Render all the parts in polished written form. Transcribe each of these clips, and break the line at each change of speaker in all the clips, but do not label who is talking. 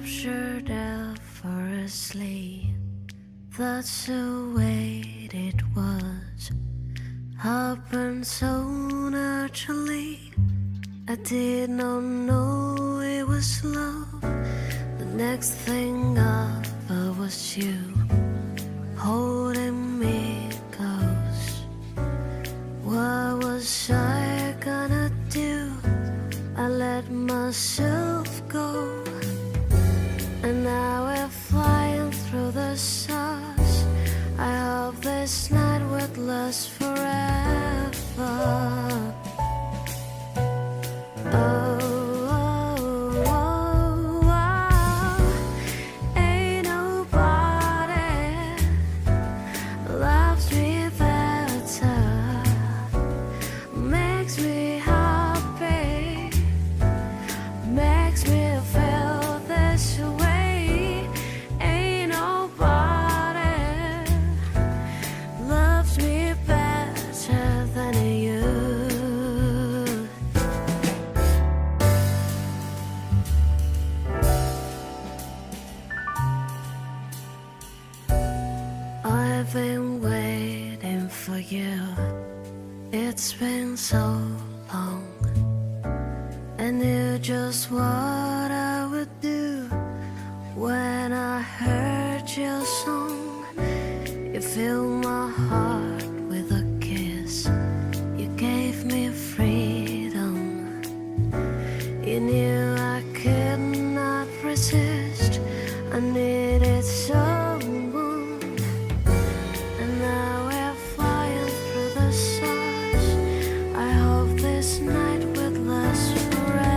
captured effortlessly. That's the way it was. Happened so naturally. I did not know it was love. The next thing I felt was you holding me close. What was I gonna do? I let myself go, and now we're flying through the stars. I hope this night would last forever. I've been waiting for you. It's been so long. I knew just what I would do when I heard your song. You filled my heart with a kiss. You gave me freedom. You knew I could not resist. I needed someone. And now we're flying through the stars. I hope this night would last forever.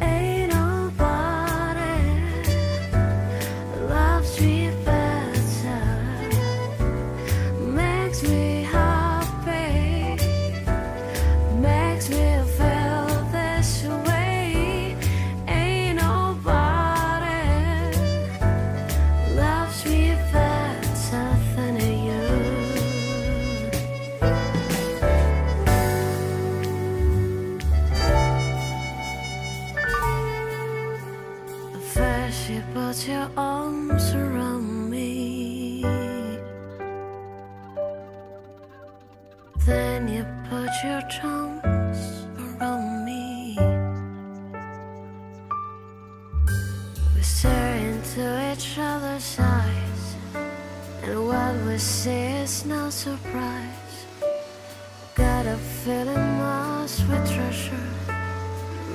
Ain't nobody loves me better. Makes me happy. Makes me feel this way. Ain't nobody loves me better than you. First you put your arms around me, then you put your arms around me. We stare into each other's eyes, and what we see is no surprise. Got a feeling my sweet treasure,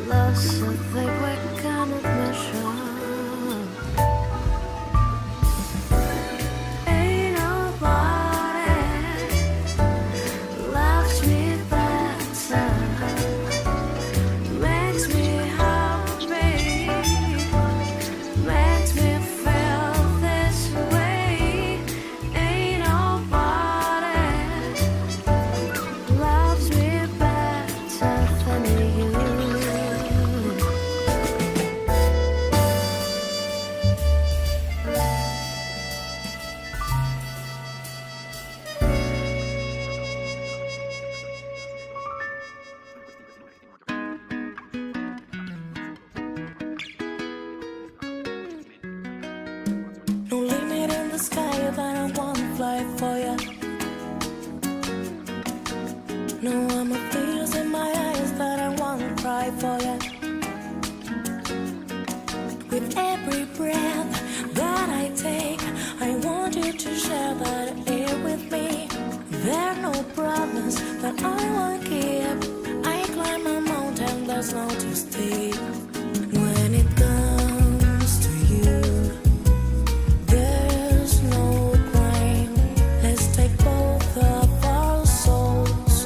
love's something we cannot measure. Ain't nobody loves me better. Makes me happy. Makes me feel this way. Ain't nobody loves me better than you.
No limit in the sky, but I wanna fly for ya. No, I'm a tears in my eyes, but I wanna cry for ya. With every breath that I take, I want you to share that air with me. There are no problems that I won't keep. I climb a mountain that's not too steep. When it comes to you, there's no crime. Let's take both of our souls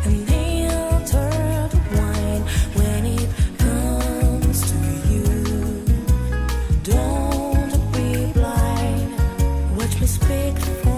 and intertwine. When it comes to you, don't be blind. Watch me speak for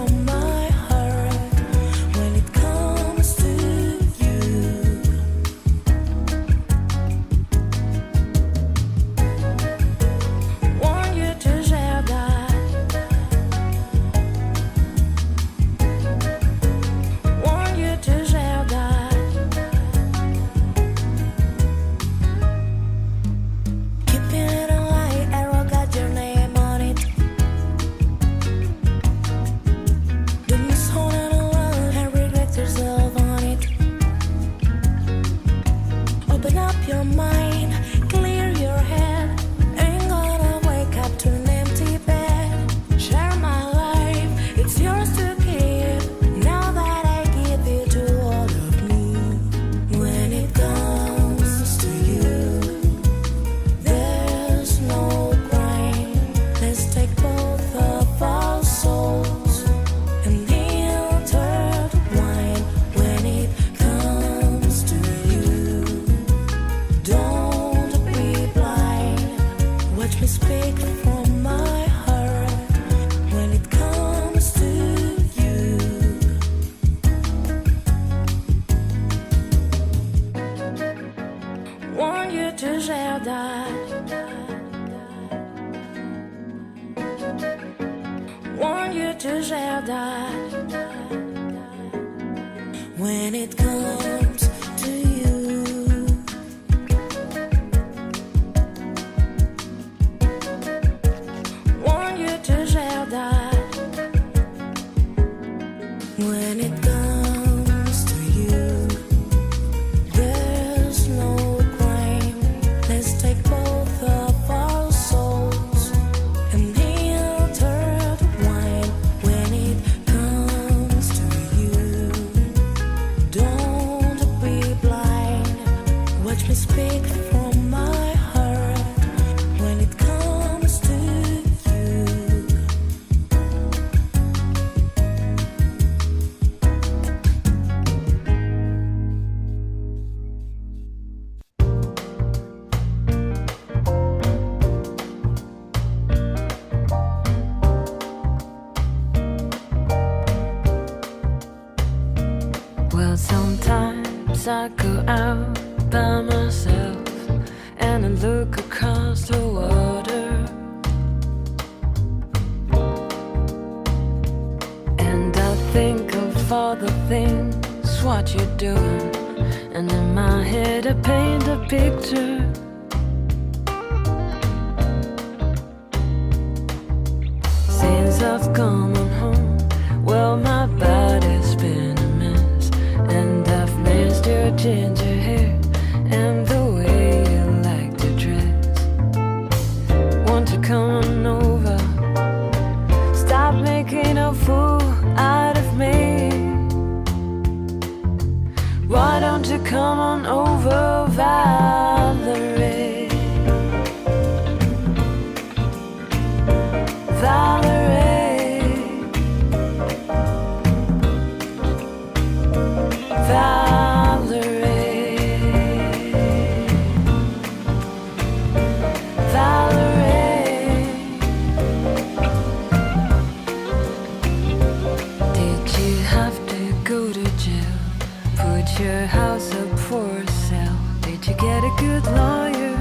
speak from my heart when it comes to you. Want you to share that. Want you to share that. When it comes to you. Want you to share that. When it comes to you. There's no crime. Let's take both of our souls and intertwine. When it comes to you, don't be blind. Watch me speak from my heart. When it comes to you.
Well, sometimes I go out by myself and I look across the water, and I think of all the things what you're doing, and in my head I paint a picture. Since I've come on home, well, my body's been a mess, and I've missed your ginger hair and the way you like to dress. Want to come on over, stop making a fool out of me. Why don't you come on over, Valerie? Valerie, Valerie, Valerie. Did you have to go to jail? Put your house up for sale? Did you get a good lawyer?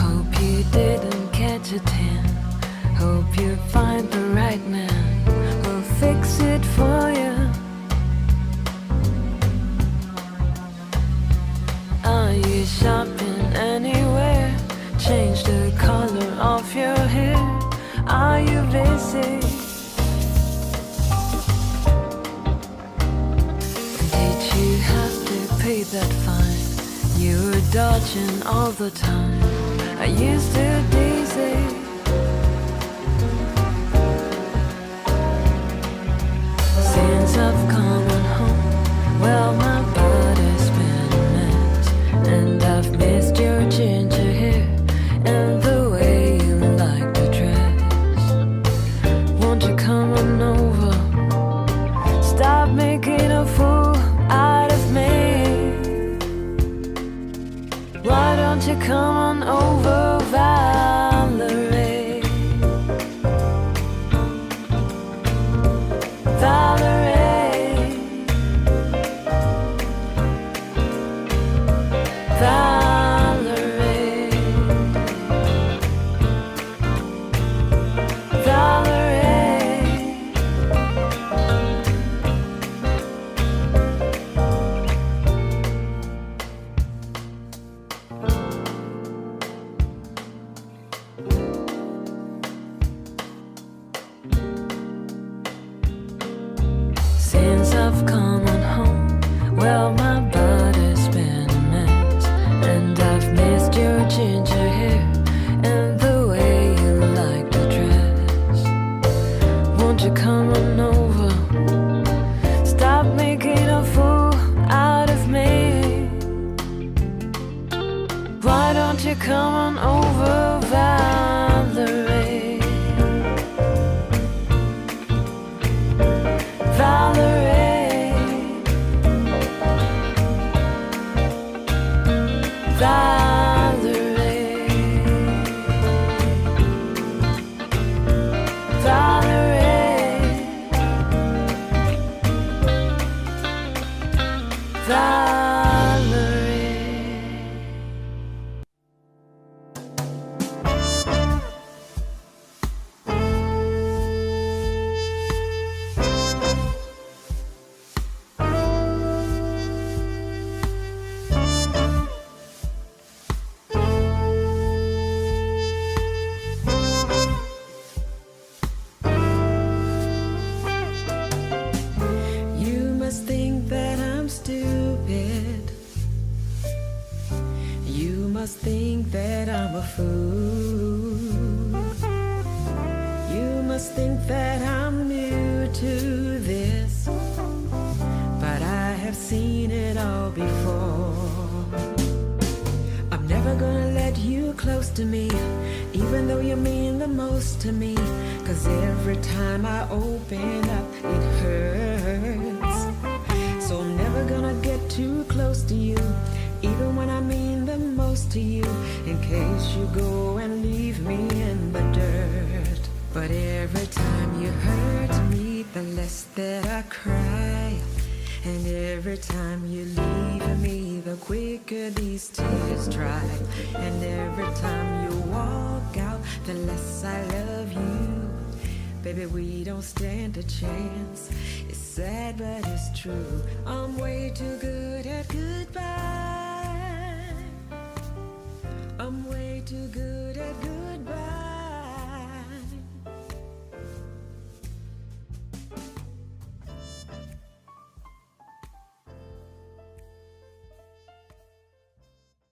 Hope you didn't catch a tan. Hope you find the right man who'll fix it for you. Are you shopping anywhere? Change the color of your hair. Are you busy? Did you have to pay that fine? You were dodging all the time. Are you still dizzy? Since I've come on home, well, my body's been a mess, and I've missed your ginger hair and the way you like to dress. Won't you come on over, stop making a fool out of me? Why don't you come on over, Valerie? Valerie, Valerie, Valerie. Since I've come on home, well, my body's been a mess, and I've missed your ginger hair and the way you like to dress. Won't you come on over, stop making a fool out of me? Why don't you come on over, Valerie? Valerie, Valerie, Valerie, Valerie. You must think that I'm stupid. You must think that I'm a fool. You must think that I'm new to this, but I have seen it all before. I'm never gonna let you close to me, even though you mean the most to me. 'Cause every time I open up, it hurts. So I'm never gonna get too close to you, even when I mean the most to you, in case you go and leave me in the dirt. But every time you hurt me, the less that I cry. And every time you leave me, the quicker these tears dry. And every time you walk out, the less I love you. Baby, we don't stand a chance. It's sad, but it's true. I'm way too good at goodbye.